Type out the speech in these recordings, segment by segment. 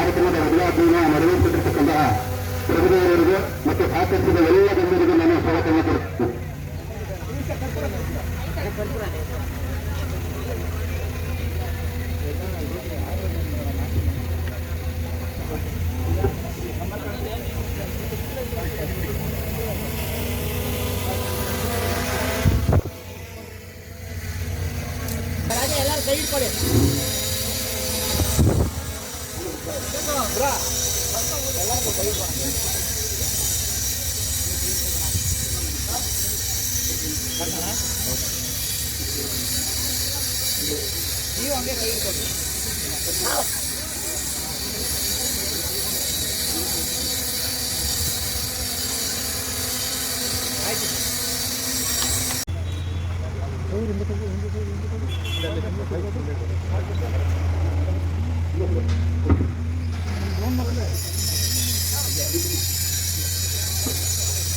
ಕಾರ್ಯಕ್ರಮದ ಉದ್ಘಾಟನೆಯನ್ನು ನೆರವೇರಿಸಿರ್ತಕ್ಕಂತಹ ಪ್ರಭುದೇವರಿಗೆ ಮತ್ತು ಸಾಕಷ್ಟು ಎಲ್ಲ ಗಣ್ಯರಿಗೆ ನಾನು ಸ್ವಾಗತವನ್ನು ಕೊಡುತ್ತೇನೆ. ಎಲ್ಲರೂ ಕೈ ಇಟ್ಕೊಳ್ಳಿ. ಎಲ್ಲರಿಗೂ ಕೈ ನೀವು ಹಂಗೆ ಕೈ ಇಟ್ಕೊಳ್ಳಿ.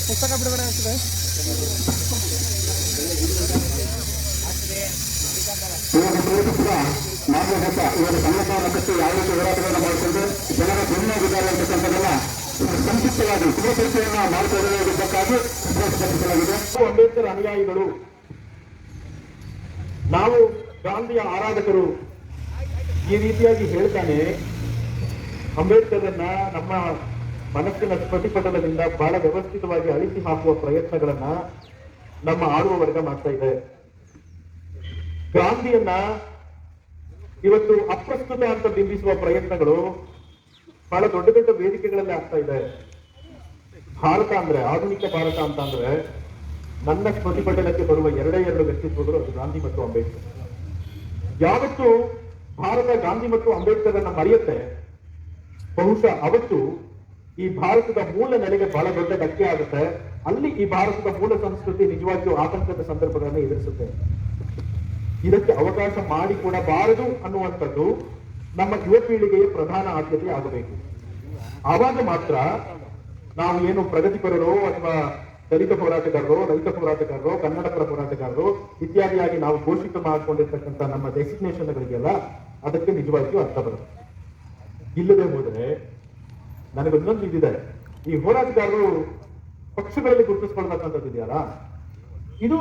ಪುಸ್ತಕ ಬಿಡುಗಡೆ ಆಗ್ತದೆ. ಇವಾಗ ಸಂಘಟನಾ ಕಟ್ಟಿ ಯಾವ ರೀತಿ ಹೋರಾಟಗಳನ್ನು ಮಾಡಿಕೊಂಡು ಜನರ ಬೆನ್ನಾಗಿದ್ದಾರೆ ಅಂತಕ್ಕಂಥದ್ದೆಲ್ಲ ಸಂಕ್ಷಿಪ್ತವಾಗಿ ಶುಭಚರ್ಚೆಯನ್ನು ಮಾಡಿಕೊಳ್ಳುವುದಕ್ಕಾಗಿ ಸ್ಪಷ್ಟಪಡಿಸಲಾಗಿದೆ. ಅಂಬೇಡ್ಕರ್ ಅನುಯಾಯಿಗಳು, ನಾವು ಗಾಂಧಿಯ ಆರಾಧಕರು ಈ ರೀತಿಯಾಗಿ ಹೇಳ್ತಾನೆ ಅಂಬೇಡ್ಕರ್ನ ನಮ್ಮ ಮನಸ್ಸಿನ ಪ್ರತಿಪಟಲದಿಂದ ಬಹಳ ವ್ಯವಸ್ಥಿತವಾಗಿ ಅಳಿಸಿ ಹಾಕುವ ಪ್ರಯತ್ನಗಳನ್ನ ನಮ್ಮ ಆಳುವ ವರ್ಗ ಮಾಡ್ತಾ ಇದೆ. ಗಾಂಧಿಯನ್ನ ಇವತ್ತು ಅಪ್ರಸ್ತುತ ಅಂತ ಬಿಂಬಿಸುವ ಪ್ರಯತ್ನಗಳು ಬಹಳ ದೊಡ್ಡ ದೊಡ್ಡ ವೇದಿಕೆಗಳಲ್ಲಿ ಆಗ್ತಾ ಇದೆ. ಭಾರತ ಅಂದ್ರೆ, ಆಧುನಿಕ ಭಾರತ ಅಂತ ಅಂದ್ರೆ ನನ್ನ ಪ್ರತಿಭಟನೆಗೆ ಬರುವ ಎರಡೇ ಎರಡು ವ್ಯಕ್ತಿತ್ವಗಳು, ಅದು ಗಾಂಧಿ ಮತ್ತು ಅಂಬೇಡ್ಕರ್. ಯಾವತ್ತು ಭಾರತ ಗಾಂಧಿ ಮತ್ತು ಅಂಬೇಡ್ಕರ್ ಅನ್ನ ಮರೆಯುತ್ತೆ, ಬಹುಶಃ ಅವತ್ತು ಈ ಭಾರತದ ಮೂಲ ನೆಲೆಗೆ ಬಹಳ ದೊಡ್ಡ ಧಕ್ಕೆ ಆಗುತ್ತೆ. ಅಲ್ಲಿ ಈ ಭಾರತದ ಮೂಲ ಸಂಸ್ಕೃತಿ ನಿಜವಾಗಿಯೂ ಆತಂಕದ ಸಂದರ್ಭಗಳನ್ನು ಎದುರಿಸುತ್ತೆ. ಇದಕ್ಕೆ ಅವಕಾಶ ಮಾಡಿಕೊಡಬಾರದು ಅನ್ನುವಂಥದ್ದು ನಮ್ಮ ಯುವ ಪೀಳಿಗೆಯ ಪ್ರಧಾನ ಆದ್ಯತೆ ಆಗಬೇಕು. ಆವಾಗ ಮಾತ್ರ ನಾವು ಏನು ಪ್ರಗತಿಪರರೋ ಅಥವಾ ದಲಿತ ಹೋರಾಟಗಾರರು, ರೈತ ಹೋರಾಟಗಾರರು, ಕನ್ನಡಪರ ಹೋರಾಟಗಾರರು ಇತ್ಯಾದಿಯಾಗಿ ನಾವು ಘೋಷಿತ ಮಾಡಿಕೊಂಡಿರ್ತಕ್ಕಂಥ ನಮ್ಮ ಡೆಸಿಗ್ನೇಷನ್ಗಳಿಗೆಲ್ಲ ಅದಕ್ಕೆ ನಿಜವಾಗಿಯೂ ಅರ್ಥ ಬರುತ್ತೆ. ಇಲ್ಲದೆ ಹೋದರೆ ನನಗೊಂದೊಂದು ಇದಿದೆ, ಈ ಹೋರಾಟಗಾರರು ಪಕ್ಷಗಳಲ್ಲಿ ಗುರುತಿಸ್ಕೊಳ್ಬೇಕಂತದ್ದು ಇದೆಯಲ್ಲ, ಇದು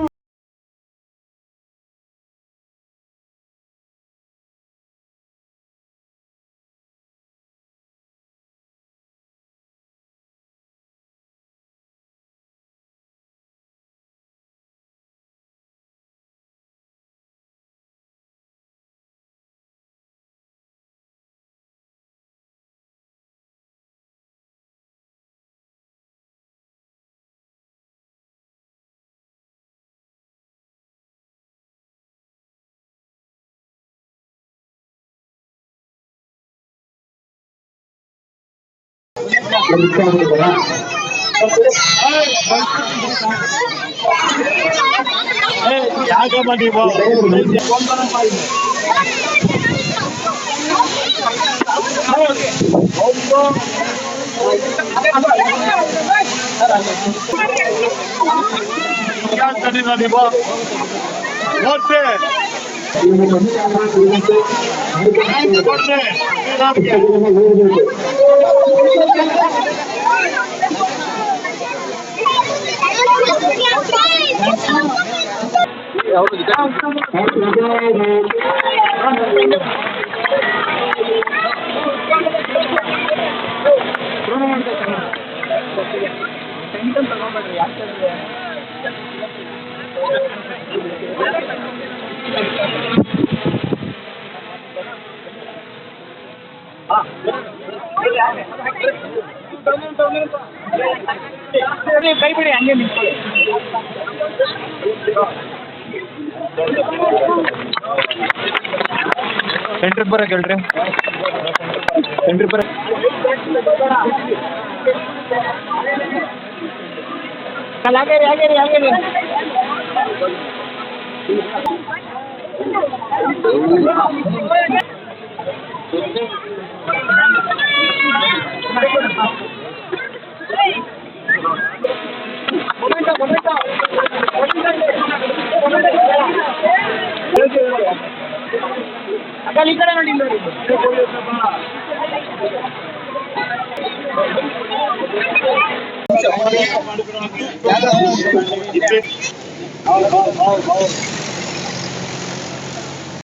ಕೈ ಬಿಡಿ, ಹಂಗೆ ನಿಂತ್ಕೊಳ್ಳಿ. ಸೆಂಟ್ರಿಗೆ ಬರಕ್ಕೆ ಹೇಳ್ರಿ, ಸೆಂಟ್ರಿಗೆ ಬರ. ಹಾಗೇರಿ ಹಾಗೇರಿ ಹಾಗೇರಿ. ಅಕ್ಕ ಈ ಕಡೆ ನೋಡಿ. ಹೌದು